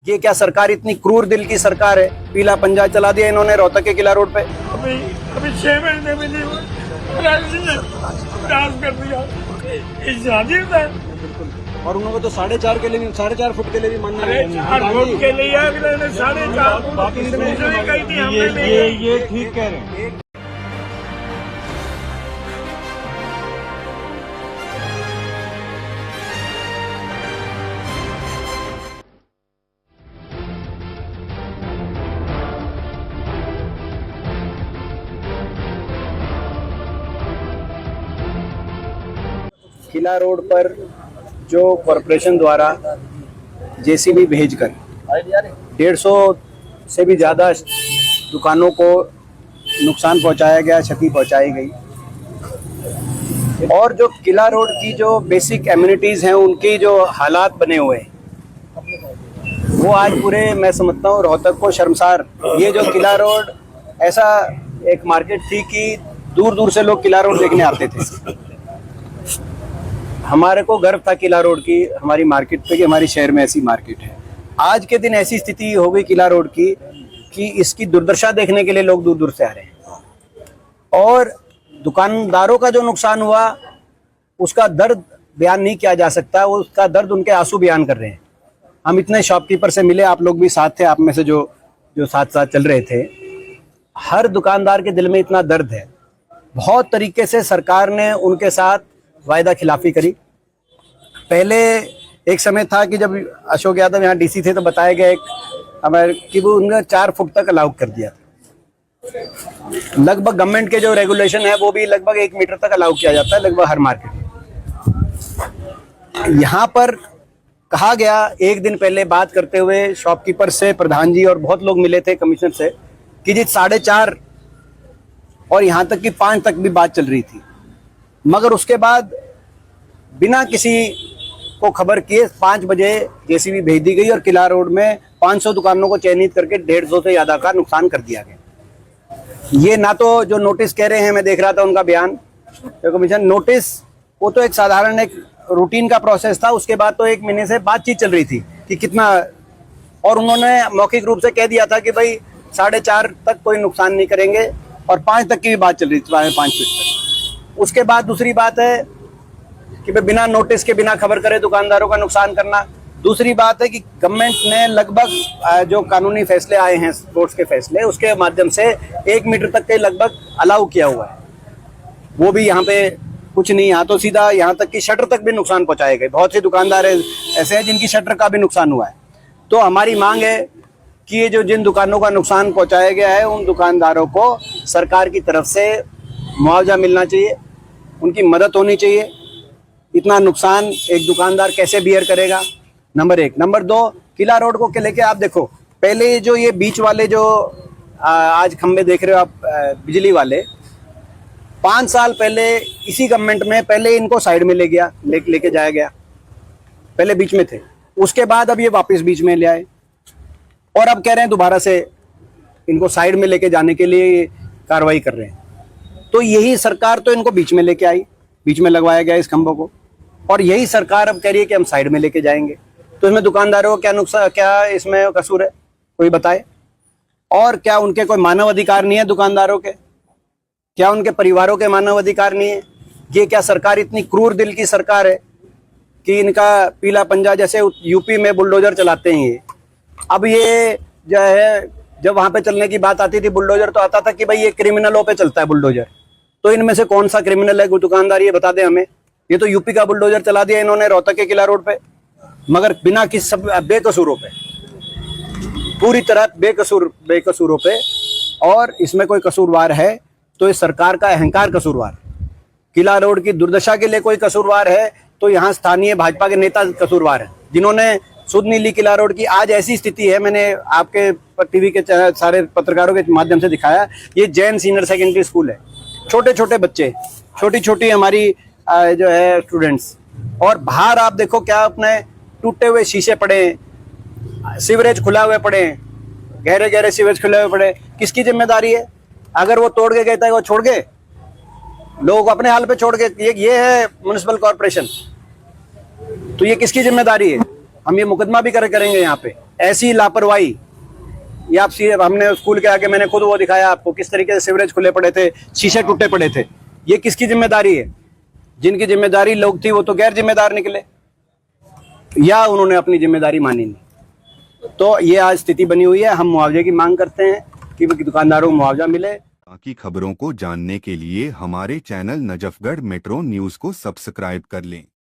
ये क्या सरकार इतनी क्रूर दिल की सरकार है। पीला पंजा चला दिया इन्होंने रोहतक के किला रोड पे। अभी 6 महीने में नहीं डांस कर दिया और उन्होंने तो 4.5 के लिए 4.5 फुट के लिए भी मानना है। 4 फुट के लिए 4.5 ये ठीक कह रहे हैं। किला रोड पर जो कॉरपोरेशन द्वारा जेसीबी भेजकर 150 से भी ज़्यादा दुकानों को नुकसान पहुंचाया गया, क्षति पहुंचाई गई, और जो किला रोड की जो बेसिक एम्यूनिटीज़ हैं उनकी जो हालात बने हुए हैं वो आज पूरे, मैं समझता हूँ, रोहतक को शर्मसार। ये जो किला रोड ऐसा एक मार्केट थी कि दूर दूर से लोग किला रोड देखने आते थे। हमारे को गर्व था किला रोड की, हमारी मार्केट पे, कि हमारी शहर में ऐसी मार्केट है। आज के दिन ऐसी स्थिति हो गई किला रोड की कि इसकी दुर्दशा देखने के लिए लोग दूर दूर से आ रहे हैं। और दुकानदारों का जो नुकसान हुआ उसका दर्द बयान नहीं किया जा सकता, उसका दर्द उनके आंसू बयान कर रहे हैं। हम इतने शॉपकीपर से मिले, आप लोग भी साथ थे, आप में से जो साथ साथ चल रहे थे। हर दुकानदार के दिल में इतना दर्द है। बहुत तरीके से सरकार ने उनके साथ वायदा खिलाफी करी। पहले एक समय था कि जब अशोक यादव यहाँ डीसी थे तो बताया गया हमारे कि वो उन्होंने 4 फुट तक अलाउ कर दिया था। लगभग गवर्नमेंट के जो रेगुलेशन है वो भी लगभग 1 मीटर तक अलाउ किया जाता है लगभग हर मार्केट में। यहाँ पर कहा गया, एक दिन पहले बात करते हुए शॉपकीपर से प्रधान जी और बहुत लोग मिले थे कमिश्नर से, कि जी 4.5 और यहाँ तक कि 5 तक भी बात चल रही थी। मगर उसके बाद बिना किसी को खबर किए 5 बजे जेसीबी भेज दी गई और किला रोड में 500 दुकानों को चयनित करके 150 से ज़्यादा का नुकसान कर दिया गया। ये ना तो जो नोटिस कह रहे हैं, मैं देख रहा था उनका बयान, तो कमीशन नोटिस वो तो एक साधारण एक रूटीन का प्रोसेस था। उसके बाद तो 1 महीने से बातचीत चल रही थी कि कितना, और उन्होंने मौखिक रूप से कह दिया था कि भाई 4.5 तक कोई नुकसान नहीं करेंगे, और 5 तक की भी बात चल रही थी, 5 फीट तक। उसके बाद दूसरी बात है कि बिना नोटिस के, बिना खबर करे दुकानदारों का नुकसान करना। दूसरी बात है कि गवर्नमेंट ने लगभग जो कानूनी फैसले आए हैं, कोर्ट्स के फैसले, उसके माध्यम से 1 मीटर तक के लगभग अलाउ किया हुआ है। वो भी यहाँ पे कुछ नहीं, यहाँ तो सीधा यहाँ तक कि शटर तक भी नुकसान पहुंचाए गए। बहुत से दुकानदार ऐसे हैं जिनकी शटर का भी नुकसान हुआ है। तो हमारी मांग है कि ये जो जिन दुकानों का नुकसान पहुँचाया गया है उन दुकानदारों को सरकार की तरफ से मुआवजा मिलना चाहिए, उनकी मदद होनी चाहिए। इतना नुकसान एक दुकानदार कैसे बियर करेगा, नंबर 1। नंबर 2, किला रोड को लेके आप देखो, पहले जो ये बीच वाले जो आज खंबे देख रहे हो आप, बिजली वाले, 5 साल पहले इसी गवर्नमेंट में पहले इनको साइड में लेके जाया गया। पहले बीच में थे, उसके बाद अब ये वापस बीच में ले आए और अब कह रहे हैं दोबारा से इनको साइड में लेके जाने के लिए कार्रवाई कर रहे हैं। तो यही सरकार तो इनको बीच में लेके आई, बीच में लगवाया गया इस खंभों को, और यही सरकार अब कह रही है कि हम साइड में लेके जाएंगे। तो इसमें दुकानदारों को क्या नुकसान, क्या इसमें कसूर है, कोई बताए? और क्या उनके कोई मानव अधिकार नहीं है दुकानदारों के? क्या उनके परिवारों के मानव अधिकार नहीं है? ये क्या सरकार इतनी क्रूर दिल की सरकार है कि इनका पीला पंजा, जैसे यूपी में बुलडोजर चलाते हैं ये, अब ये जो है, जब वहां पे चलने की बात आती थी बुलडोजर, तो आता था कि भाई ये क्रिमिनलों पे चलता है बुलडोजर। तो इनमें से कौन सा क्रिमिनल है दुकानदार, ये बता दें हमें। ये तो यूपी का बुलडोजर चला दिया इन्होंने रोहतक के किला रोड पे, मगर बिना किस, सब बेकसूरों पे, पूरी तरह बेकसूरों पे। और इसमें कोई कसूरवार है तो इस सरकार का अहंकार कसूरवार, किला रोड की दुर्दशा के लिए कोई कसूरवार है तो यहाँ स्थानीय भाजपा के नेता कसूरवार है, जिन्होंने सुध नहीं ली किला रोड की। आज ऐसी स्थिति है, मैंने आपके टीवी के सारे पत्रकारों के माध्यम से दिखाया, ये जैन सीनियर सेकेंडरी स्कूल है। छोटे छोटे बच्चे, छोटी छोटी हमारी जो है स्टूडेंट्स, और बाहर आप देखो क्या अपने टूटे हुए शीशे पड़े, सीवरेज खुला हुए पड़े, गहरे गहरे सीवरेज खुले हुए पड़े। किसकी जिम्मेदारी है? अगर वो तोड़ के गए थे वो छोड़ गए, लोगों को अपने हाल पे छोड़ के, ये है म्युनिसिपल कॉर्पोरेशन। तो ये किसकी जिम्मेदारी है? हम ये मुकदमा भी करेंगे यहाँ पे। ऐसी लापरवाही, ये आप हमने स्कूल के आगे मैंने खुद वो दिखाया आपको किस तरीके से सीवरेज खुले पड़े थे, शीशे टूटे पड़े थे। ये किसकी जिम्मेदारी है? जिनकी जिम्मेदारी लोग थी वो तो गैर जिम्मेदार निकले या उन्होंने अपनी जिम्मेदारी मानी नहीं। तो ये आज स्थिति बनी हुई है। हम मुआवजे की मांग करते हैं कि दुकानदारों को मुआवजा मिले। बाकी खबरों को जानने के लिए हमारे चैनल नजफगढ़ मेट्रो न्यूज को सब्सक्राइब कर लें।